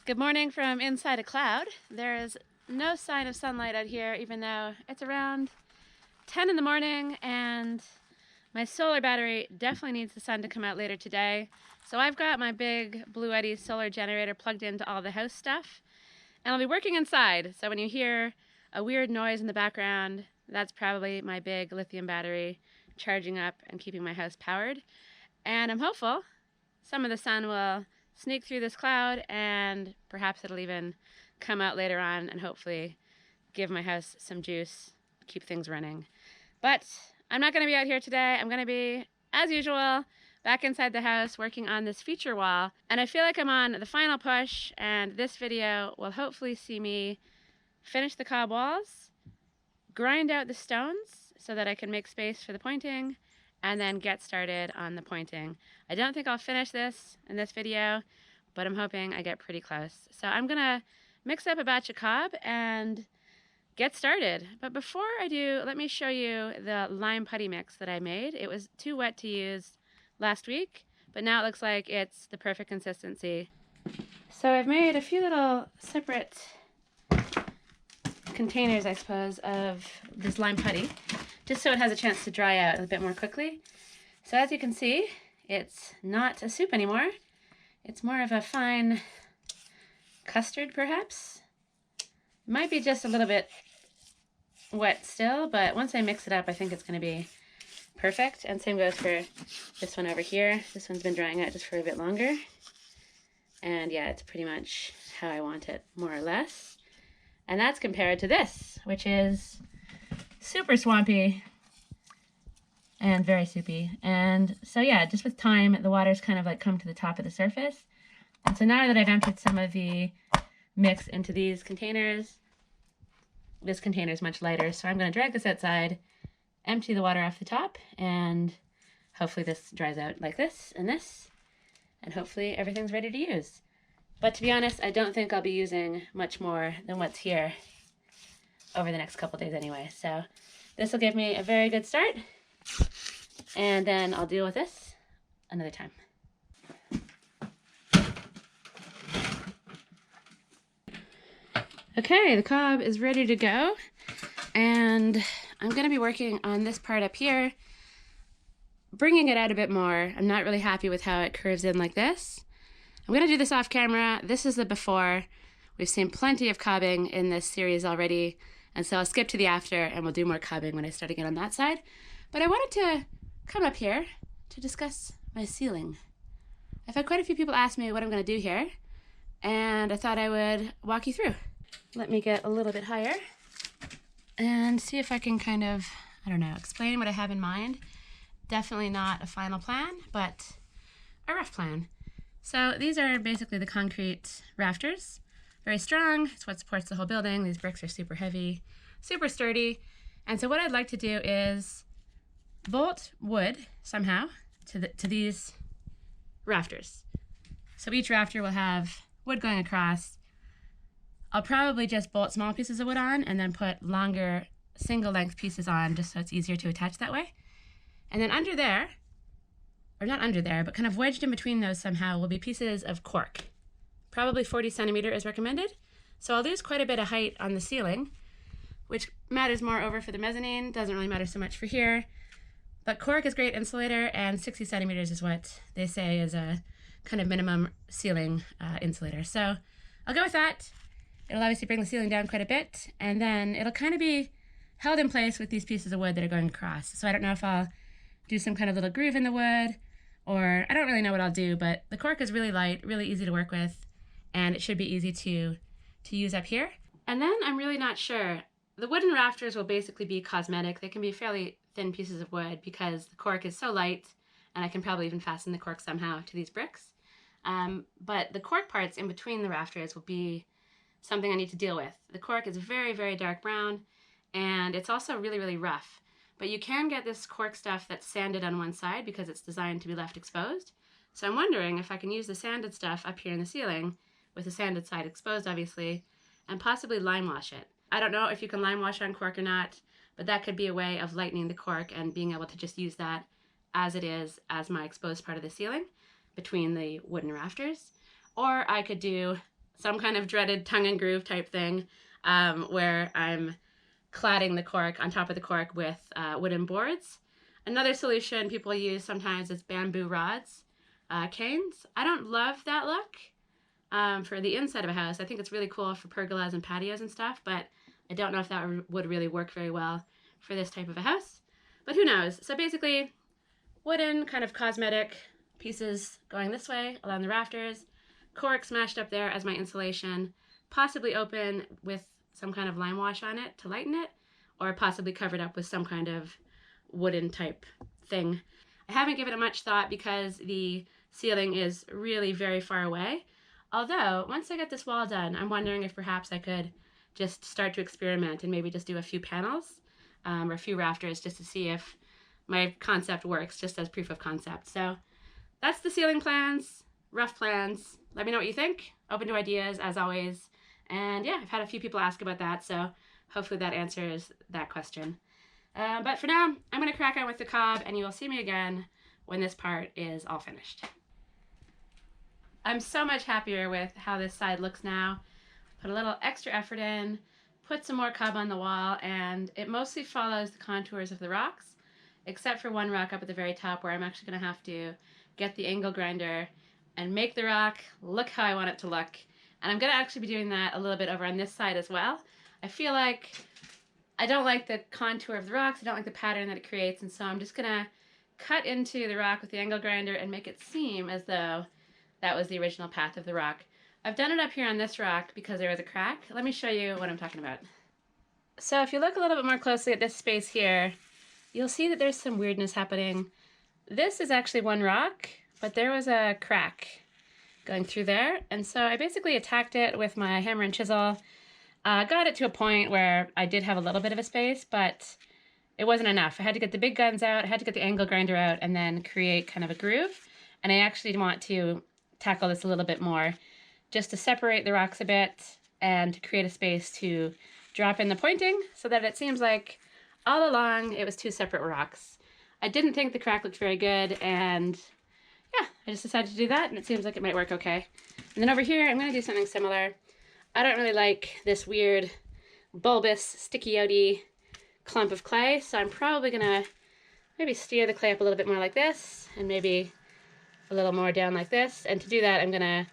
Good morning from inside a cloud. There is no sign of sunlight out here, even though it's around 10 in the morning, and my solar battery definitely needs the sun to come out later today. So I've got my big Blue Eddy solar generator plugged into all the house stuff, and I'll be working inside. So when you hear a weird noise in the background, that's probably my big lithium battery charging up and keeping my house powered. And I'm hopeful some of the sun will sneak through this cloud, and perhaps it'll even come out later on and hopefully give my house some juice, keep things running. But I'm not going to be out here today. I'm going to be, as usual, back inside the house working on this feature wall. And I feel like I'm on the final push, and this video will hopefully see me finish the cob walls, grind out the stones so that I can make space for the pointing, and then get started on the pointing. I don't think I'll finish this in this video, but I'm hoping I get pretty close. So I'm gonna mix up a batch of cob and get started. But before I do, let me show you the lime putty mix that I made. It was too wet to use last week, but now it looks like it's the perfect consistency. So I've made a few little separate containers, I suppose, of this lime putty, just so it has a chance to dry out a bit more quickly. So as you can see, it's not a soup anymore. It's more of a fine custard, perhaps. It might be just a little bit wet still, but once I mix it up, I think it's going to be perfect. And same goes for this one over here. This one's been drying out just for a bit longer. And yeah, it's pretty much how I want it, more or less. And that's compared to this, which is super swampy and very soupy. And so yeah, just with time, the water's kind of like come to the top of the surface. And so now that I've emptied some of the mix into these containers, this container is much lighter. So I'm going to drag this outside, empty the water off the top, and hopefully this dries out like this, and hopefully everything's ready to use. But to be honest, I don't think I'll be using much more than what's here over the next couple days anyway. So this will give me a very good start, and then I'll deal with this another time. Okay, the cob is ready to go, and I'm going to be working on this part up here, bringing it out a bit more. I'm not really happy with how it curves in like this. I'm going to do this off camera. This is the before. We've seen plenty of cobbing in this series already, and so I'll skip to the after and we'll do more cobbing when I start again on that side. But I wanted to come up here to discuss my ceiling. I've had quite a few people ask me what I'm going to do here, and I thought I would walk you through. Let me get a little bit higher and see if I can kind of, I don't know, explain what I have in mind. Definitely not a final plan, but a rough plan. So these are basically the concrete rafters. Very strong, it's what supports the whole building. These bricks are super heavy, super sturdy. And so what I'd like to do is bolt wood somehow to these rafters. So each rafter will have wood going across. I'll probably just bolt small pieces of wood on and then put longer single length pieces on just so it's easier to attach that way. And then under there, or not under there, but kind of wedged in between those somehow will be pieces of cork. Probably 40 centimeter is recommended. So I'll lose quite a bit of height on the ceiling, which matters more over for the mezzanine, doesn't really matter so much for here. But cork is great insulator, and 60 centimeters is what they say is a kind of minimum ceiling insulator. So I'll go with that. It'll obviously bring the ceiling down quite a bit, and then it'll kind of be held in place with these pieces of wood that are going across. So I don't know if I'll do some kind of little groove in the wood, or I don't really know what I'll do, but the cork is really light, really easy to work with, and it should be easy to use up here. And then I'm really not sure. The wooden rafters will basically be cosmetic. They can be fairly thin pieces of wood because the cork is so light, and I can probably even fasten the cork somehow to these bricks. But the cork parts in between the rafters will be something I need to deal with. The cork is very, very dark brown, and it's also really, really rough. But you can get this cork stuff that's sanded on one side because it's designed to be left exposed. So I'm wondering if I can use the sanded stuff up here in the ceiling, with the sanded side exposed obviously, and possibly lime wash it. I don't know if you can lime wash on cork or not, but that could be a way of lightening the cork and being able to just use that as it is as my exposed part of the ceiling between the wooden rafters. Or I could do some kind of dreaded tongue and groove type thing, where I'm cladding the cork on top of the cork with wooden boards. Another solution people use sometimes is bamboo rods, canes. I don't love that look for the inside of a house. I think it's really cool for pergolas and patios and stuff, but I don't know if that would really work very well for this type of a house. But who knows? So basically, wooden kind of cosmetic pieces going this way along the rafters, cork smashed up there as my insulation, possibly open with some kind of lime wash on it to lighten it, or possibly covered up with some kind of wooden type thing. I haven't given it much thought because the ceiling is really very far away. Although, once I get this wall done, I'm wondering if perhaps I could just start to experiment and maybe just do a few panels or a few rafters just to see if my concept works, just as proof of concept. So that's the ceiling plans, rough plans. Let me know what you think. Open to ideas, as always. And yeah, I've had a few people ask about that, so hopefully that answers that question. But for now, I'm going to crack on with the cob, and you will see me again when this part is all finished. I'm so much happier with how this side looks now. Put a little extra effort in, put some more cob on the wall, and it mostly follows the contours of the rocks, except for one rock up at the very top where I'm actually going to have to get the angle grinder and make the rock look how I want it to look. And I'm going to actually be doing that a little bit over on this side as well. I feel like I don't like the contour of the rocks, I don't like the pattern that it creates, and so I'm just going to cut into the rock with the angle grinder and make it seem as though that was the original path of the rock. I've done it up here on this rock because there was a crack. Let me show you what I'm talking about. So if you look a little bit more closely at this space here, you'll see that there's some weirdness happening. This is actually one rock, but there was a crack going through there, and so I basically attacked it with my hammer and chisel. Got it to a point where I did have a little bit of a space, but it wasn't enough. I had to get the big guns out, I had to get the angle grinder out, and then create kind of a groove. And I actually want to tackle this a little bit more, just to separate the rocks a bit and to create a space to drop in the pointing so that it seems like all along it was two separate rocks. I didn't think the crack looked very good, and yeah, I just decided to do that, and it seems like it might work okay. And then over here, I'm going to do something similar. I don't really like this weird bulbous, sticky-outy clump of clay, so I'm probably going to maybe steer the clay up a little bit more like this, and maybe a little more down like this. And to do that, I'm going to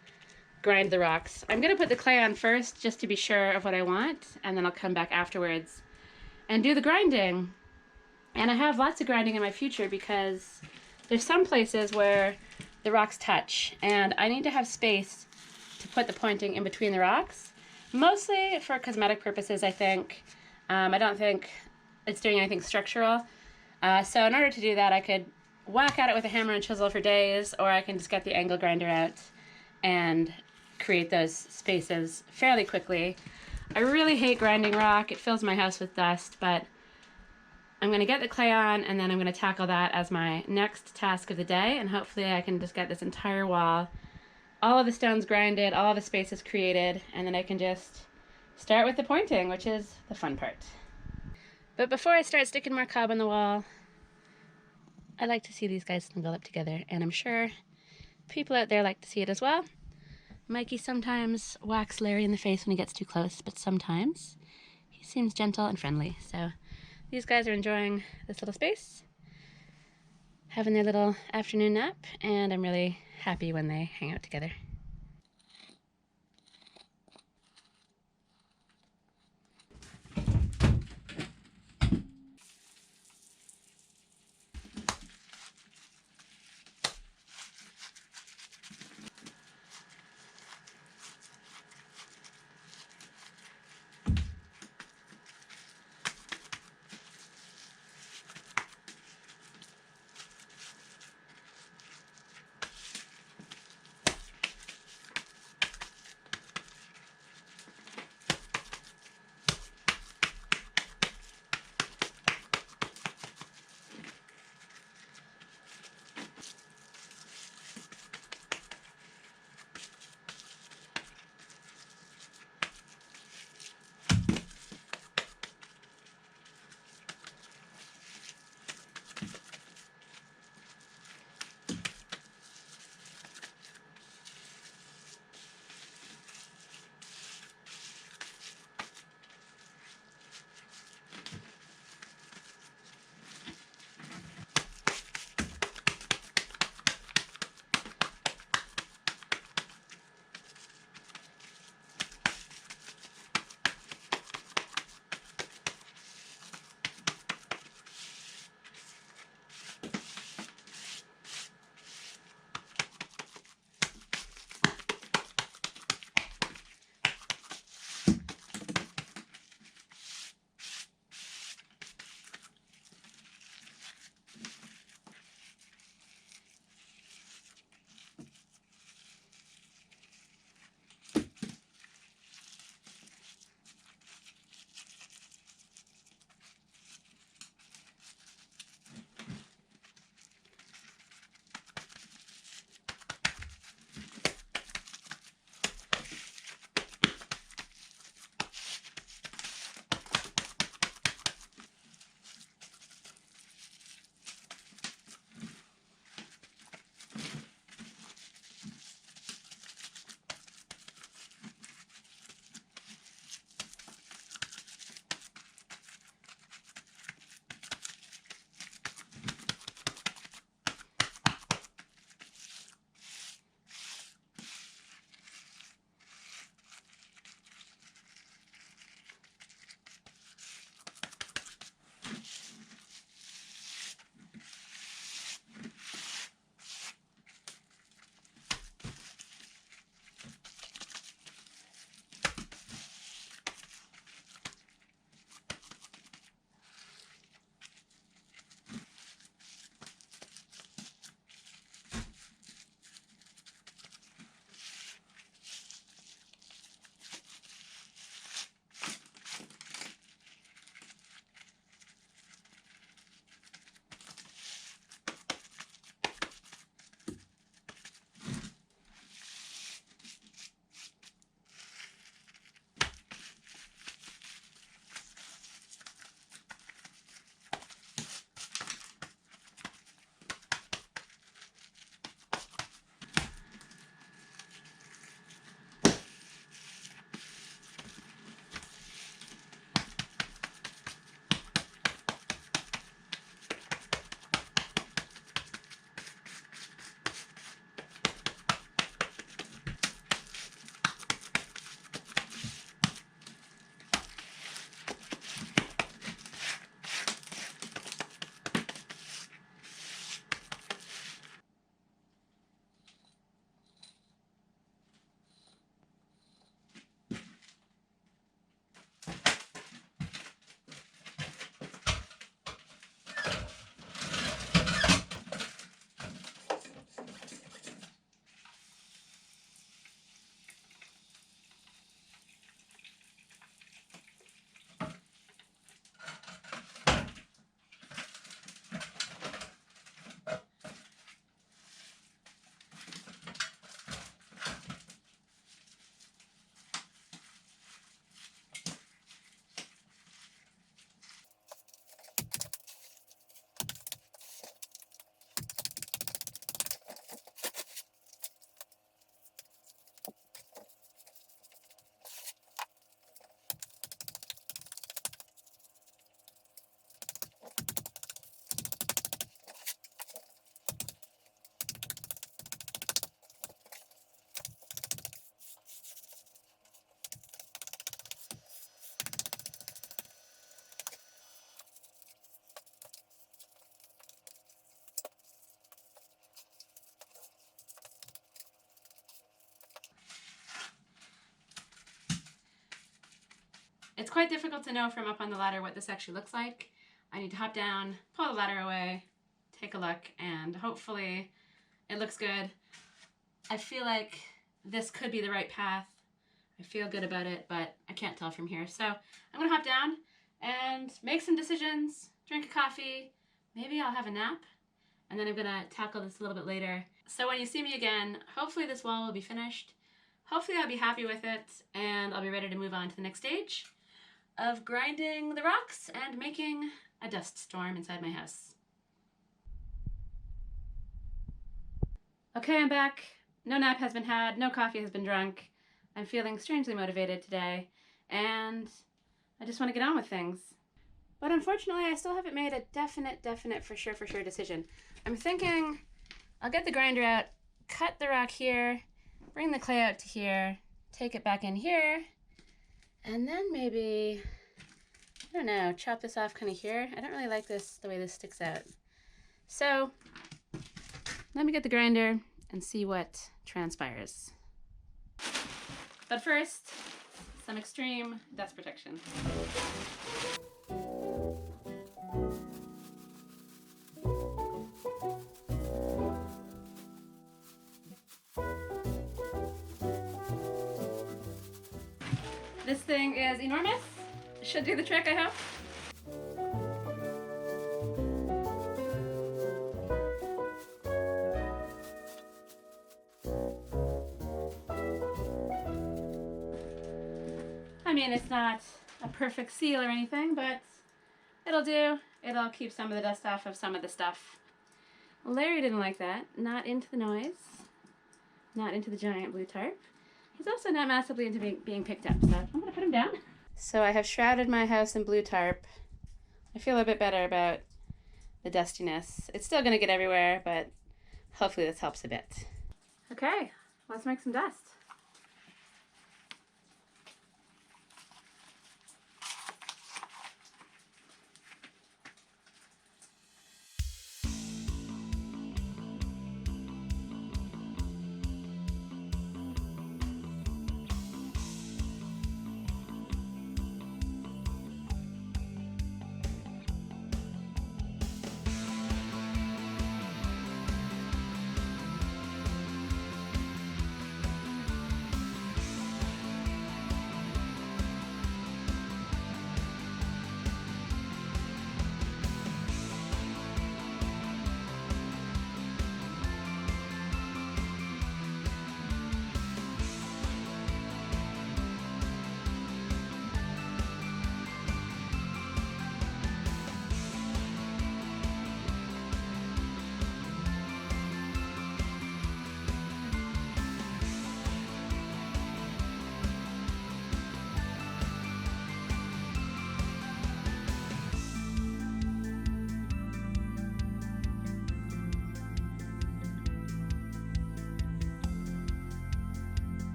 grind the rocks. I'm going to put the clay on first, just to be sure of what I want, and then I'll come back afterwards and do the grinding. And I have lots of grinding in my future because there's some places where the rocks touch, and I need to have space to put the pointing in between the rocks, mostly for cosmetic purposes, I think. I don't think it's doing anything structural. So in order to do that, I could whack at it with a hammer and chisel for days, or I can just get the angle grinder out and create those spaces fairly quickly. I really hate grinding rock. It fills my house with dust, but I'm going to get the clay on, and then I'm going to tackle that as my next task of the day, and hopefully I can just get this entire wall, all of the stones grinded, all of the spaces created, and then I can just start with the pointing, which is the fun part. But before I start sticking more cob on the wall, I like to see these guys snuggle up together, and I'm sure people out there like to see it as well. Mikey sometimes whacks Larry in the face when he gets too close, but sometimes he seems gentle and friendly. So these guys are enjoying this little space, having their little afternoon nap, and I'm really happy when they hang out together. It's quite difficult to know from up on the ladder what this actually looks like. I need to hop down, pull the ladder away, take a look, and hopefully it looks good. I feel like this could be the right path. I feel good about it, but I can't tell from here. So I'm gonna hop down and make some decisions, drink a coffee, maybe I'll have a nap, and then I'm gonna tackle this a little bit later. So when you see me again, hopefully this wall will be finished. Hopefully I'll be happy with it, and I'll be ready to move on to the next stage of grinding the rocks and making a dust storm inside my house. Okay, I'm back. No nap has been had, no coffee has been drunk. I'm feeling strangely motivated today, and I just want to get on with things. But unfortunately, I still haven't made a definite for sure decision. I'm thinking I'll get the grinder out, cut the rock here, bring the clay out to here, take it back in here, and then maybe, I don't know, chop this off kind of here. I don't really like this, the way this sticks out. So let me get the grinder and see what transpires. But first, some extreme dust protection. This thing is enormous. Should do the trick, I hope. I mean, it's not a perfect seal or anything, but it'll do. It'll keep some of the dust off of some of the stuff. Larry didn't like that. Not into the noise. Not into the giant blue tarp. He's also not massively into being picked up, so I'm going to put him down. So I have shrouded my house in blue tarp. I feel a bit better about the dustiness. It's still going to get everywhere, but hopefully this helps a bit. Okay, let's make some dust.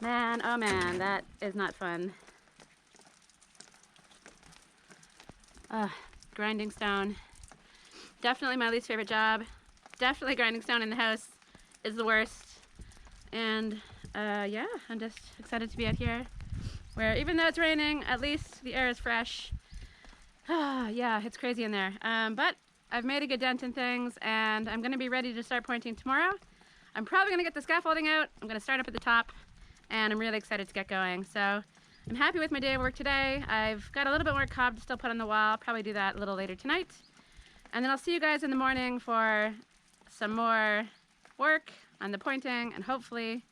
Man, oh man, that is not fun. Grinding stone. Definitely my least favorite job. Definitely grinding stone in the house is the worst. And yeah, I'm just excited to be out here where even though it's raining, at least the air is fresh. Yeah, it's crazy in there. But I've made a good dent in things and I'm gonna be ready to start pointing tomorrow. I'm probably gonna get the scaffolding out. I'm gonna start up at the top and I'm really excited to get going. So I'm happy with my day of work today. I've got a little bit more cob to still put on the wall. Probably do that a little later tonight. And then I'll see you guys in the morning for some more work on the pointing, and hopefully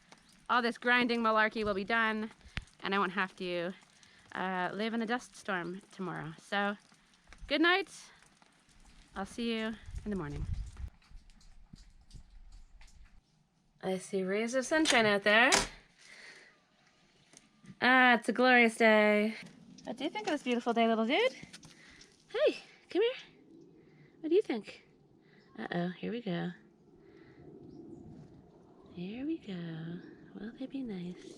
all this grinding malarkey will be done and I won't have to live in a dust storm tomorrow. So good night. I'll see you in the morning. I see rays of sunshine out there. Ah, it's a glorious day. What do you think of this beautiful day, little dude? Hey, come here. What do you think? Uh-oh, here we go. Here we go. Will they be nice?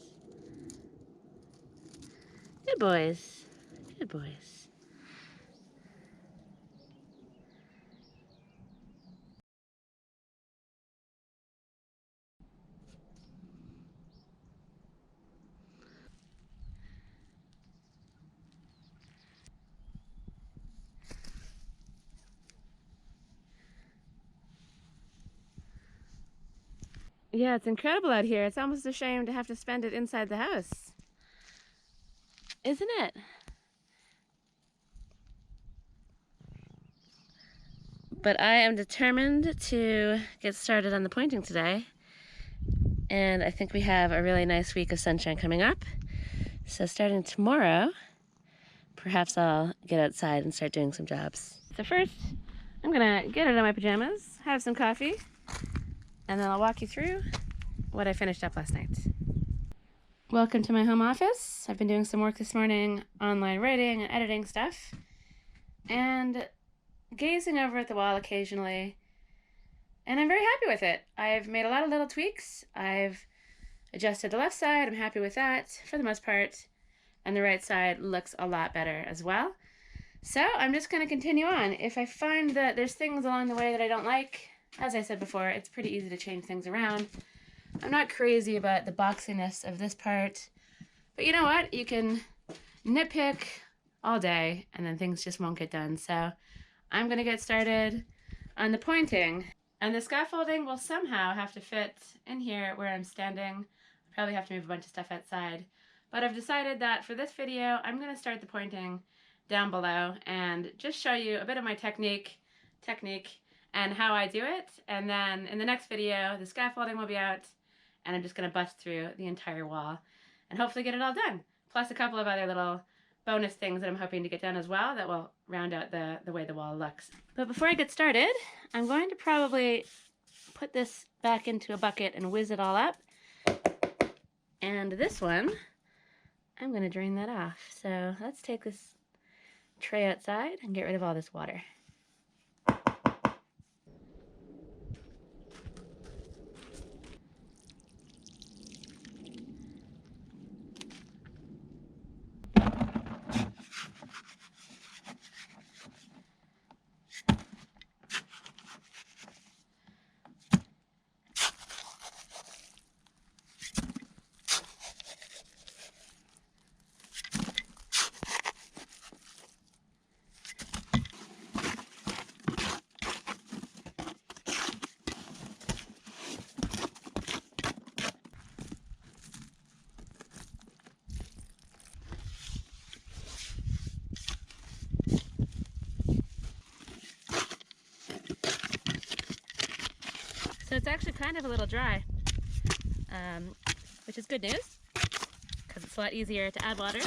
Good boys. Good boys. Yeah, it's incredible out here. It's almost a shame to have to spend it inside the house. Isn't it? But I am determined to get started on the pointing today. And I think we have a really nice week of sunshine coming up. So starting tomorrow, perhaps I'll get outside and start doing some jobs. So first, I'm gonna get out of my pajamas, have some coffee, and then I'll walk you through what I finished up last night. Welcome to my home office. I've been doing some work this morning, online writing and editing stuff, and gazing over at the wall occasionally, and I'm very happy with it. I've made a lot of little tweaks. I've adjusted the left side. I'm happy with that for the most part, and the right side looks a lot better as well. So I'm just going to continue on. If I find that there's things along the way that I don't like, as I said before, it's pretty easy to change things around. I'm not crazy about the boxiness of this part, but you know what? You can nitpick all day and then things just won't get done. So I'm going to get started on the pointing. And the scaffolding will somehow have to fit in here where I'm standing. I'll probably have to move a bunch of stuff outside. But I've decided that for this video, I'm going to start the pointing down below and just show you a bit of my technique and how I do it. And then in the next video, the scaffolding will be out and I'm just going to bust through the entire wall and hopefully get it all done. Plus a couple of other little bonus things that I'm hoping to get done as well that will round out the way the wall looks. But before I get started, I'm going to probably put this back into a bucket and whiz it all up. And this one, I'm going to drain that off. So let's take this tray outside and get rid of all this water. So it's actually kind of a little dry, which is good news, because it's a lot easier to add water.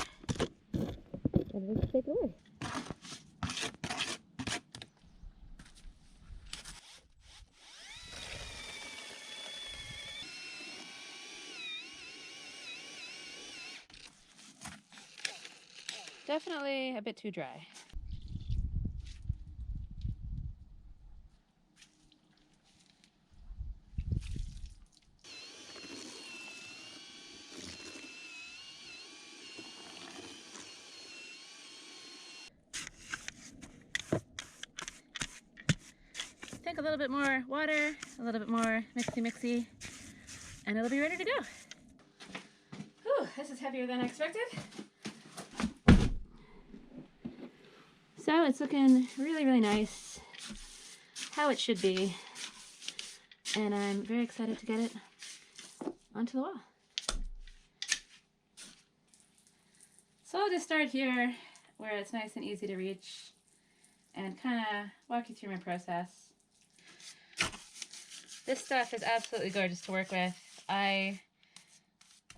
And let's take it away. Definitely a bit too dry. think a little bit more water, a little bit more mixy, and it'll be ready to go. Whew, this is heavier than I expected. So it's looking really, really nice, how it should be, and I'm very excited to get it onto the wall. So I'll just start here where it's nice and easy to reach and kind of walk you through my process. This stuff is absolutely gorgeous to work with. I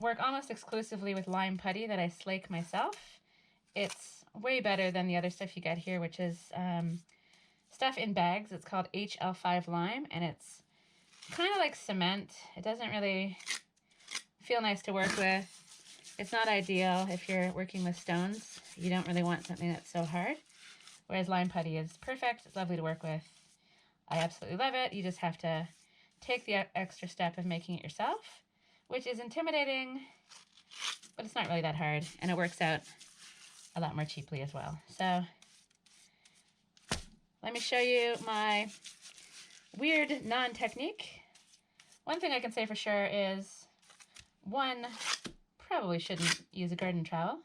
work almost exclusively with lime putty that I slake myself. It's way better than the other stuff you get here, which is stuff in bags. It's called HL5 lime, and it's kind of like cement. It doesn't really feel nice to work with. It's not ideal if you're working with stones. You don't really want something that's so hard. Whereas lime putty is perfect. It's lovely to work with. I absolutely love it. You just have to take the extra step of making it yourself, which is intimidating, but it's not really that hard, and it works out a lot more cheaply as well. So let me show you my weird non-technique. One thing I can say for sure is, one, probably shouldn't use a garden trowel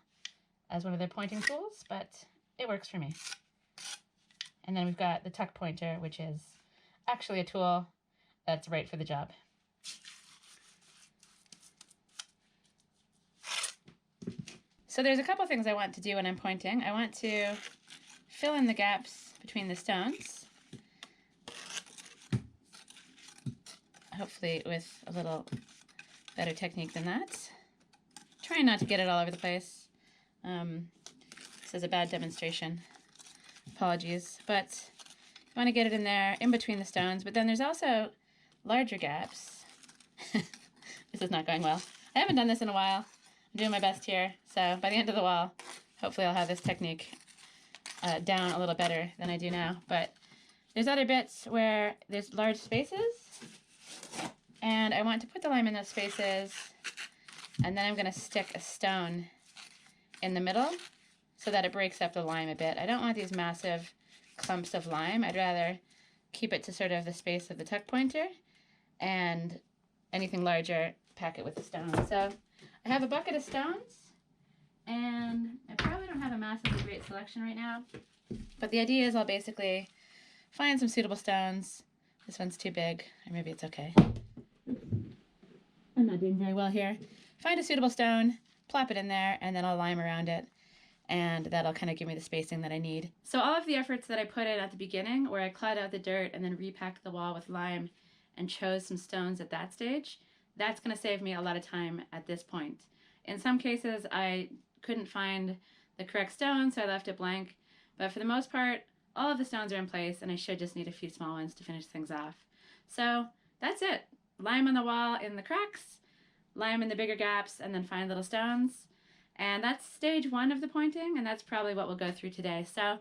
as one of their pointing tools, but it works for me. And then we've got the tuck pointer, which is actually a tool that's right for the job. So there's a couple things I want to do when I'm pointing. I want to fill in the gaps between the stones, hopefully with a little better technique than that. Trying not to get it all over the place. This is a bad demonstration. Apologies, but I want to get it in there in between the stones, but then there's also larger gaps. This is not going well. I haven't done this in a while. I'm doing my best here, so by the end of the wall, hopefully I'll have this technique down a little better than I do now. But there's other bits where there's large spaces, and I want to put the lime in those spaces, and then I'm going to stick a stone in the middle so that it breaks up the lime a bit. I don't want these massive clumps of lime. I'd rather keep it to sort of the space of the tuck pointer, and anything larger, pack it with the stone. So I have a bucket of stones, and I probably don't have a massively great selection right now, but the idea is I'll basically find some suitable stones. This one's too big, or maybe it's okay. I'm not doing very well here. Find a suitable stone, plop it in there, and then I'll lime around it, and that'll kind of give me the spacing that I need. So all of the efforts that I put in at the beginning, where I clawed out the dirt and then repacked the wall with lime and chose some stones at that stage, that's going to save me a lot of time at this point. In some cases, I couldn't find the correct stone, so I left it blank, but for the most part, all of the stones are in place, and I should just need a few small ones to finish things off. So that's it. Lime on the wall in the cracks, lime in the bigger gaps, and then find little stones. And that's stage one of the pointing, and that's probably what we'll go through today. So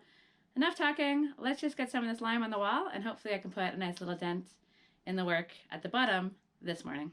enough talking. Let's just get some of this lime on the wall, and hopefully I can put a nice little dent in the work at the bottom this morning.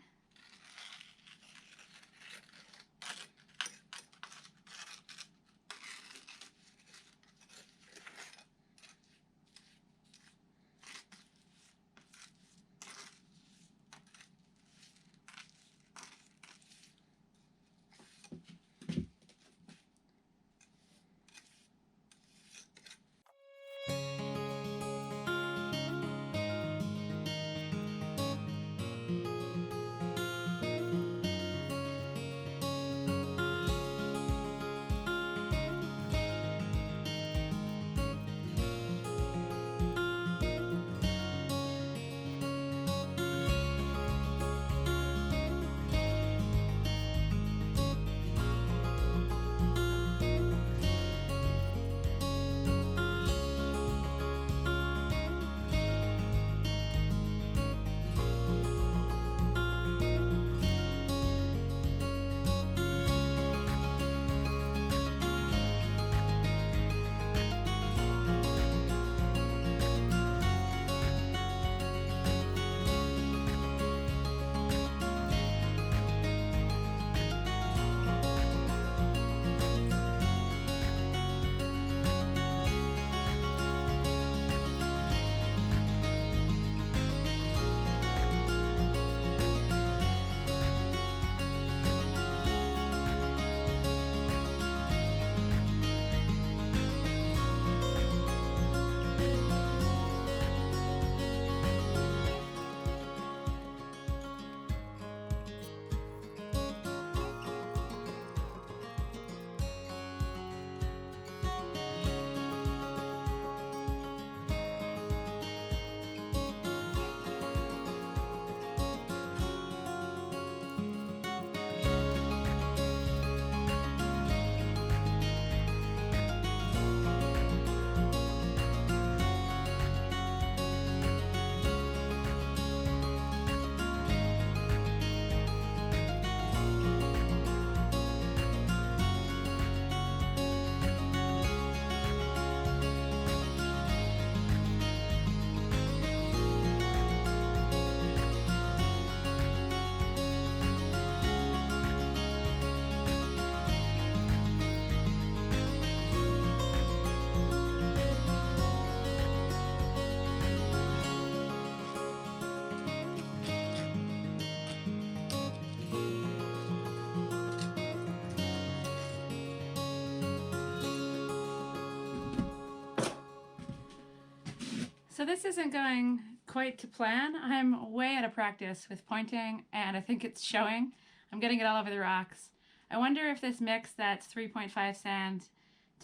So this isn't going quite to plan. I'm way out of practice with pointing, and I think it's showing. I'm getting it all over the rocks. I wonder if this mix that's 3.5 sand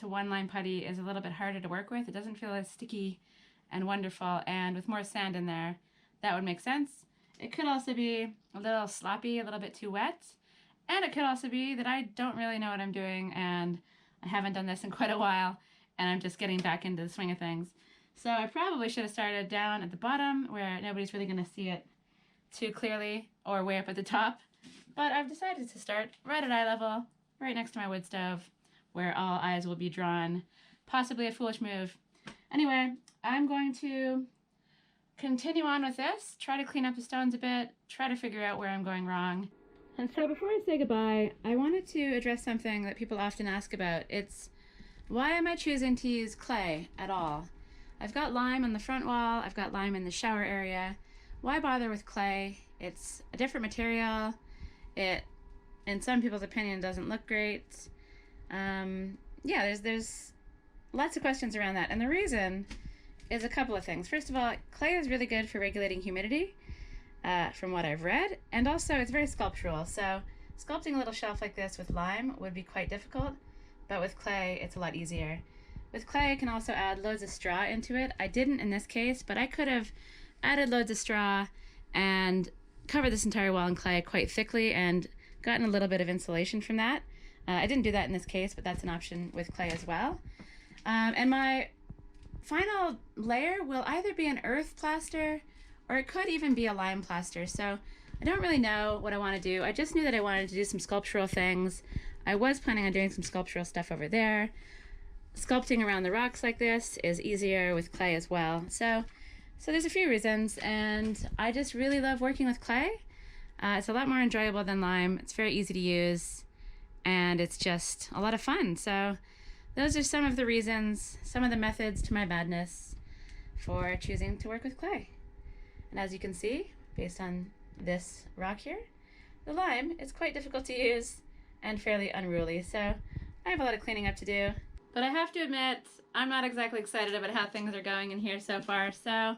to 1 lime putty is a little bit harder to work with. It doesn't feel as sticky and wonderful, and with more sand in there, that would make sense. It could also be a little sloppy, a little bit too wet, and it could also be that I don't really know what I'm doing, and I haven't done this in quite a while, and I'm just getting back into the swing of things. So I probably should have started down at the bottom where nobody's really going to see it too clearly, or way up at the top. But I've decided to start right at eye level, right next to my wood stove, where all eyes will be drawn. Possibly a foolish move. Anyway, I'm going to continue on with this, try to clean up the stones a bit, try to figure out where I'm going wrong. And so before I say goodbye, I wanted to address something that people often ask about. It's, why am I choosing to use clay at all? I've got lime on the front wall, I've got lime in the shower area. Why bother with clay? It's a different material. It, in some people's opinion, doesn't look great. Yeah, there's lots of questions around that. And the reason is a couple of things. First of all, clay is really good for regulating humidity, from what I've read. And also, it's very sculptural. So sculpting a little shelf like this with lime would be quite difficult, but with clay, it's a lot easier. With clay, I can also add loads of straw into it. I didn't in this case, but I could have added loads of straw and covered this entire wall in clay quite thickly and gotten a little bit of insulation from that. I didn't do that in this case, but that's an option with clay as well. And my final layer will either be an earth plaster or it could even be a lime plaster. So I don't really know what I want to do. I just knew that I wanted to do some sculptural things. I was planning on doing some sculptural stuff over there. Sculpting around the rocks like this is easier with clay as well. So there's a few reasons, and I just really love working with clay. It's a lot more enjoyable than lime. It's very easy to use, and it's just a lot of fun. So those are some of the reasons, some of the methods to my madness for choosing to work with clay. And as you can see, based on this rock here, the lime is quite difficult to use and fairly unruly. So I have a lot of cleaning up to do. But I have to admit, I'm not exactly excited about how things are going in here so far. So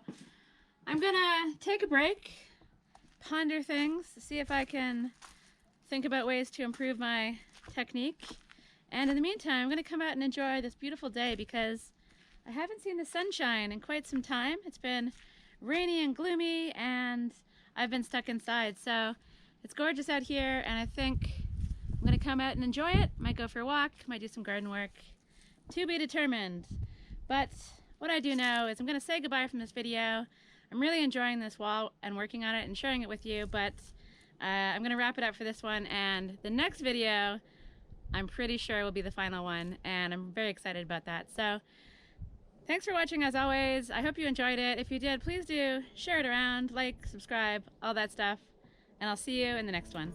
I'm gonna take a break, ponder things, see if I can think about ways to improve my technique. And in the meantime, I'm gonna come out and enjoy this beautiful day because I haven't seen the sunshine in quite some time. It's been rainy and gloomy and I've been stuck inside. So it's gorgeous out here and I think I'm gonna come out and enjoy it. Might go for a walk, might do some garden work. To be determined. But what I do know is I'm going to say goodbye from this video. I'm really enjoying this wall and working on it and sharing it with you, but I'm going to wrap it up for this one, and the next video I'm pretty sure will be the final one, and I'm very excited about that. So thanks for watching as always. I hope you enjoyed it. If you did, please do share it around, like, subscribe, all that stuff, and I'll see you in the next one.